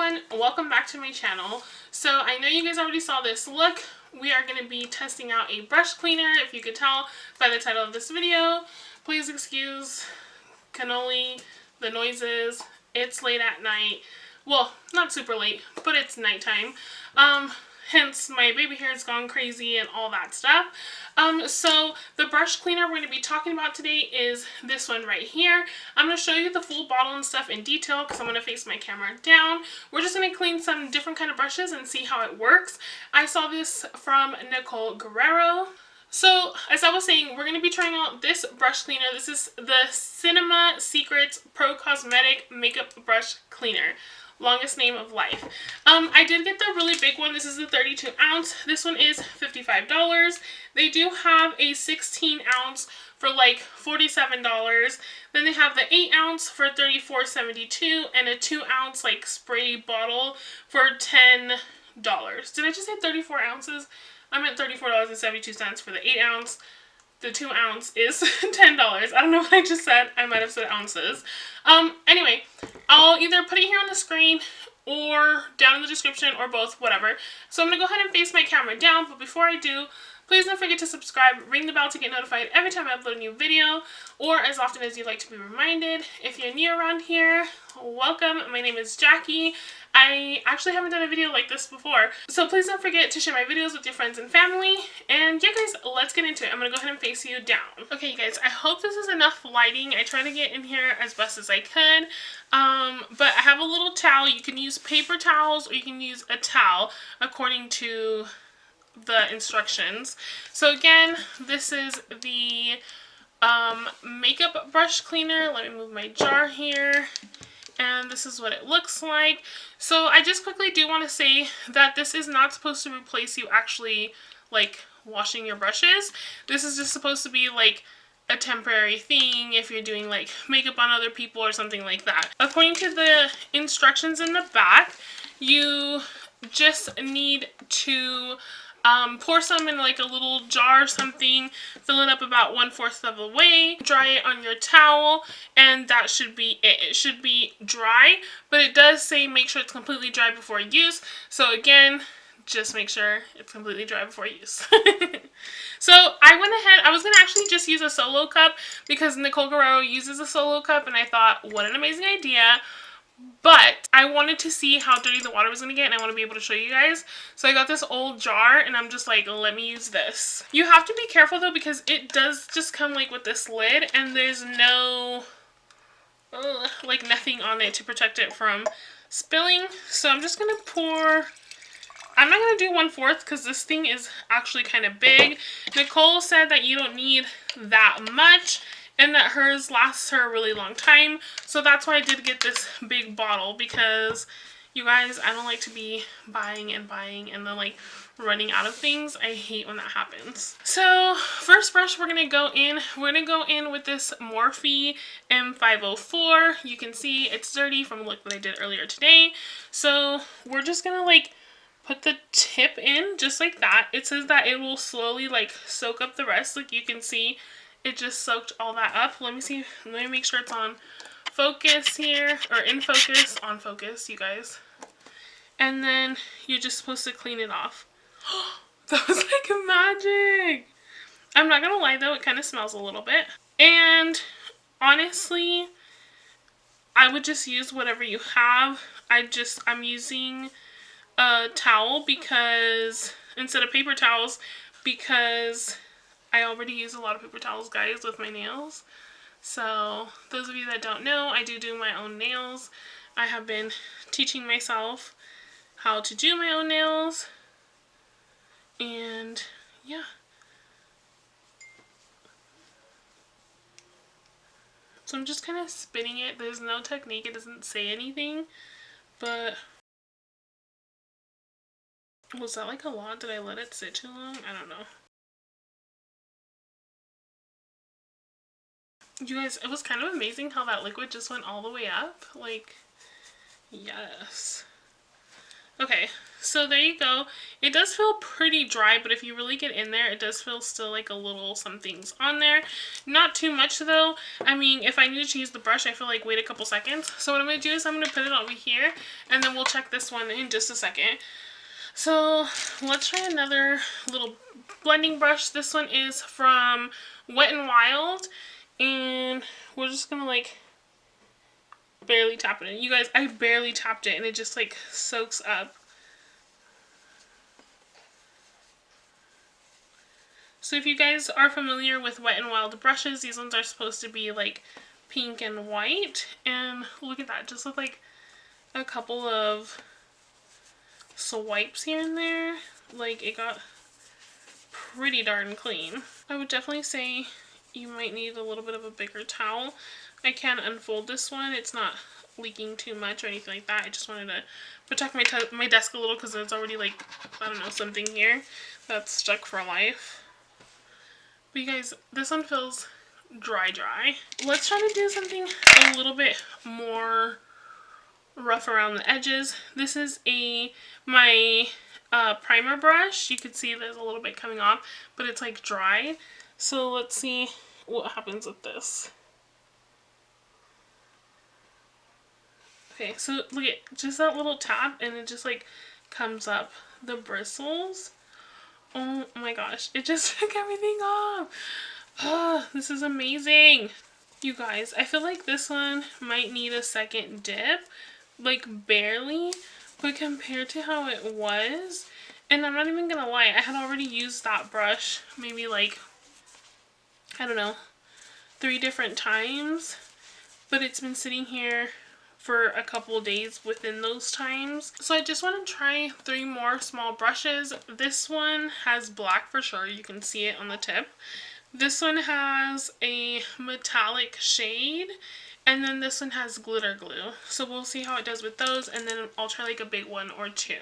everyone, welcome back to my channel. So I know you guys already saw this look. We are going to be testing out a brush cleaner, if you could tell by the title of this video. Please excuse cannoli, the noises. It's late at night. Well, not super late, but it's nighttime. Hence my baby hair has gone crazy and all that stuff. So the brush cleaner we're going to be talking about today is this one right here. I'm going to show you the full bottle and stuff in detail because I'm going to face my camera down. We're just going to clean some different kind of brushes and see how it works. I saw this from GRWM. So, as I was saying, we're going to be trying out this brush cleaner. This is the Cinema Secrets Pro Cosmetic Makeup Brush Cleaner. Longest name of life. I did get the really big one. This is the 32 ounce. This one is $55. They do have a 16 ounce for like $47. Then they have the 8 ounce for $34.72 and a 2 ounce like spray bottle for $10. Did I just say 34 ounces? I meant $34.72 for the 8 ounce. The 2 ounce is $10. I don't know what I just said. I might have said ounces. Anyway, I'll either put it here on the screen or down in the description or both, whatever. So I'm going to go ahead and face my camera down, but before I do, please don't forget to subscribe, ring the bell to get notified every time I upload a new video, or as often as you'd like to be reminded. If you're new around here, welcome. My name is Jackie. I actually haven't done a video like this before, so please don't forget to share my videos with your friends and family. And yeah guys, let's get into it. I'm going to go ahead and face you down. Okay you guys, I hope this is enough lighting. I tried to get in here as best as I could, but I have a little towel. You can use paper towels or you can use a towel according to the instructions. So again, this is the makeup brush cleaner. Let me move my jar here. And this is what it looks like. So I just quickly do want to say that this is not supposed to replace you actually like washing your brushes. This is just supposed to be like a temporary thing if you're doing like makeup on other people or something like that. According to the instructions in the back, you just need to pour some in like a little jar or something, fill it up about 1/4 of the way, dry it on your towel, and that should be it. It should be dry, but it does say make sure it's completely dry before use. So again, just make sure it's completely dry before use. So I went ahead, I was going to actually just use a solo cup because Nicole Guerrero uses a solo cup, and I thought, what an amazing idea. But I wanted to see how dirty the water was going to get, and I want to be able to show you guys. So I got this old jar, and I'm just like, let me use this. You have to be careful, though, because it does just come, like, with this lid, and there's no, like, nothing on it to protect it from spilling. So I'm just going to pour, I'm not going to do 1/4 because this thing is actually kind of big. Nicole said that you don't need that much, and that hers lasts her a really long time. So that's why I did get this big bottle, because you guys, I don't like to be buying and then like running out of things. I hate when that happens. So first brush we're gonna go in. We're gonna go in with this Morphe M504. You can see it's dirty from the look that I did earlier today. So we're just gonna like put the tip in just like that. It says that it will slowly like soak up the rest. Like you can see, it just soaked all that up. Let me see. Let me make sure it's on focus here. Or in focus. On focus, you guys. And then you're just supposed to clean it off. That was like magic. I'm not going to lie though. It kind of smells a little bit. And honestly, I would just use whatever you have. I'm using a towel because, instead of paper towels, because I already use a lot of paper towels, guys, with my nails. So, those of you that don't know, I do my own nails. I have been teaching myself how to do my own nails. And, yeah. So, I'm just kind of spinning it. There's no technique. It doesn't say anything. But, was that like a lot? Did I let it sit too long? I don't know. You guys, it was kind of amazing how that liquid just went all the way up. Like, yes. Okay, so there you go. It does feel pretty dry, but if you really get in there, it does feel still like a little something's on there. Not too much though. I mean, if I needed to use the brush, I feel like wait a couple seconds. So what I'm going to do is I'm going to put it over here, and then we'll check this one in just a second. So let's try another little blending brush. This one is from Wet n Wild, and we're just going to like barely tap it in. You guys, I barely tapped it and it just like soaks up. So if you guys are familiar with Wet n Wild brushes, these ones are supposed to be like pink and white. And look at that, just with like a couple of swipes here and there, like it got pretty darn clean. I would definitely say you might need a little bit of a bigger towel. I can unfold this one. It's not leaking too much or anything like that. I just wanted to protect my desk a little because there's already like, I don't know, something here that's stuck for life. But you guys, this one feels dry. Let's try to do something a little bit more rough around the edges. This is my primer brush. You can see there's a little bit coming off, but it's like dry. So let's see what happens with this. Okay, so look at just that little tap and it just like comes up the bristles. Oh my gosh, it just took everything off. Oh, this is amazing. You guys, I feel like this one might need a second dip, like barely, but compared to how it was, and I'm not even gonna lie, I had already used that brush maybe like, I don't know, 3 different times, but it's been sitting here for a couple days within those times. So I just want to try 3 more small brushes. This one has black for sure, you can see it on the tip. This one has a metallic shade, and then this one has glitter glue. So we'll see how it does with those, and then I'll try like a big one or 2.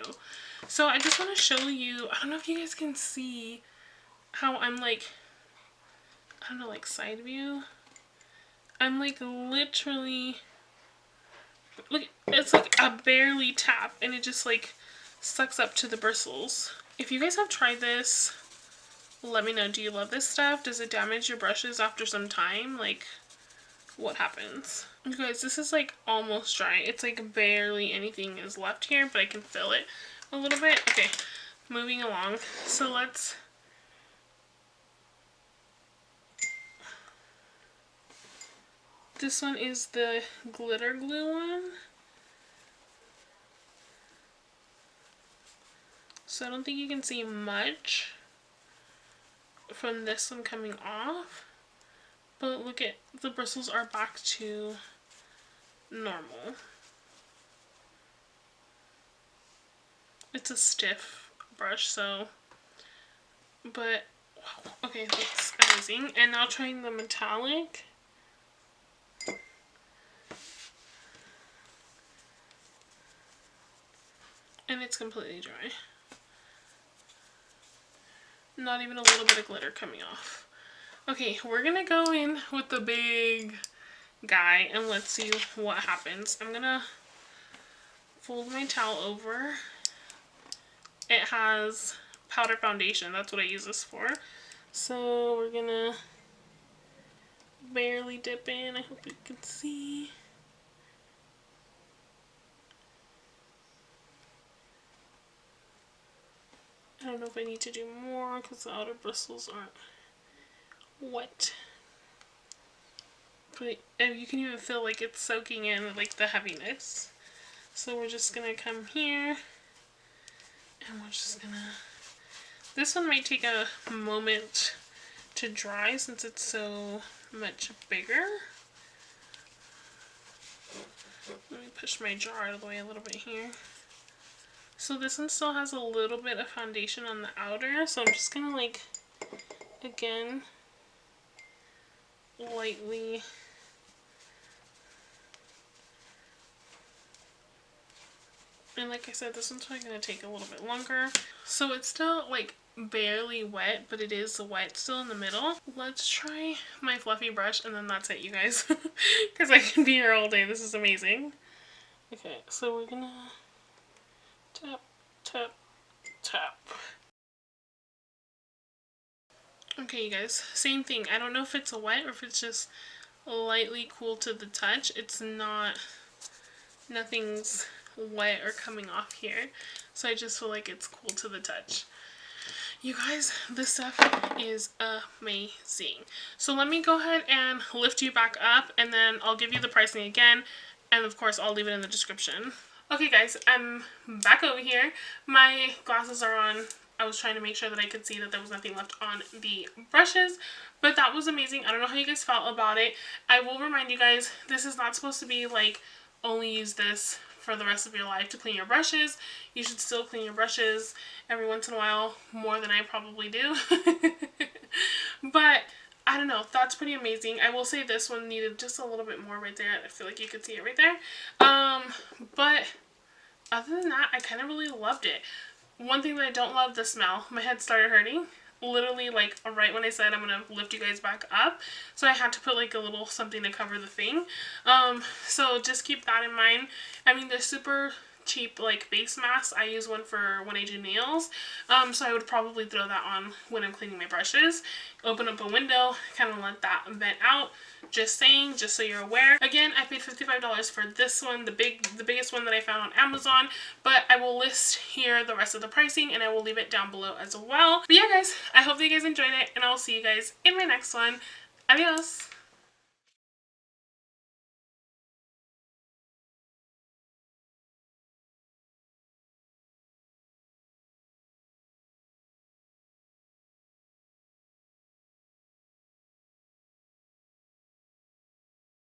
So I just want to show you, I don't know if you guys can see how I'm like, I don't know, like side view. I'm like literally, look, it's like a barely tap and it just like sucks up to the bristles. If you guys have tried this, let me know. Do you love this stuff? Does it damage your brushes after some time? Like, what happens? You guys, this is like almost dry. It's like barely anything is left here, but I can feel it a little bit. Okay, moving along. So let's, this one is the glitter glue one. So I don't think you can see much from this one coming off, but look at, the bristles are back to normal. It's a stiff brush, so, but wow, okay, that's amazing. And now trying the metallic. And it's completely dry. Not even a little bit of glitter coming off. Okay, we're gonna go in with the big guy and let's see what happens. I'm gonna fold my towel over. It has powder foundation, that's what I use this for. So we're gonna barely dip in. I hope you can see. I don't know if I need to do more because the outer bristles aren't wet. But you can even feel like it's soaking in like the heaviness. So we're just gonna come here and we're just gonna, this one might take a moment to dry since it's so much bigger. Let me push my jar out of the way a little bit here. So this one still has a little bit of foundation on the outer, so I'm just gonna like, again, lightly and like I said, this one's probably gonna take a little bit longer. So it's still like barely wet, but it is wet still in the middle. Let's try my fluffy brush and then that's it, you guys, because I can be here all day. This is amazing. Okay, so we're gonna Tap, tap, tap. Okay, you guys, same thing. I don't know if it's a wet or if it's just lightly cool to the touch. It's not, nothing's wet or coming off here. So I just feel like it's cool to the touch. You guys, this stuff is amazing. So let me go ahead and lift you back up, and then I'll give you the pricing again, and of course I'll leave it in the description. Okay guys, I'm back over here. My glasses are on. I was trying to make sure that I could see that there was nothing left on the brushes, but that was amazing. I don't know how you guys felt about it. I will remind you guys, this is not supposed to be like only use this for the rest of your life to clean your brushes. You should still clean your brushes every once in a while, more than I probably do. But I don't know, that's pretty amazing. I will say this one needed just a little bit more right there. I feel like you could see it right there. But other than that, I kind of really loved it. One thing that I don't love, the smell. My head started hurting. Literally, like, right when I said I'm going to lift you guys back up. So I had to put, like, a little something to cover the thing. So just keep that in mind. I mean, they're super cheap, like, base masks. I use one for when I do nails. So I would probably throw that on when I'm cleaning my brushes. Open up a window, kind of let that vent out. Just saying, just so you're aware. Again, I paid $55 for this one, the biggest one that I found on Amazon, but I will list here the rest of the pricing, and I will leave it down below as well. But yeah guys, I hope that you guys enjoyed it, and I'll see you guys in my next one. Adios!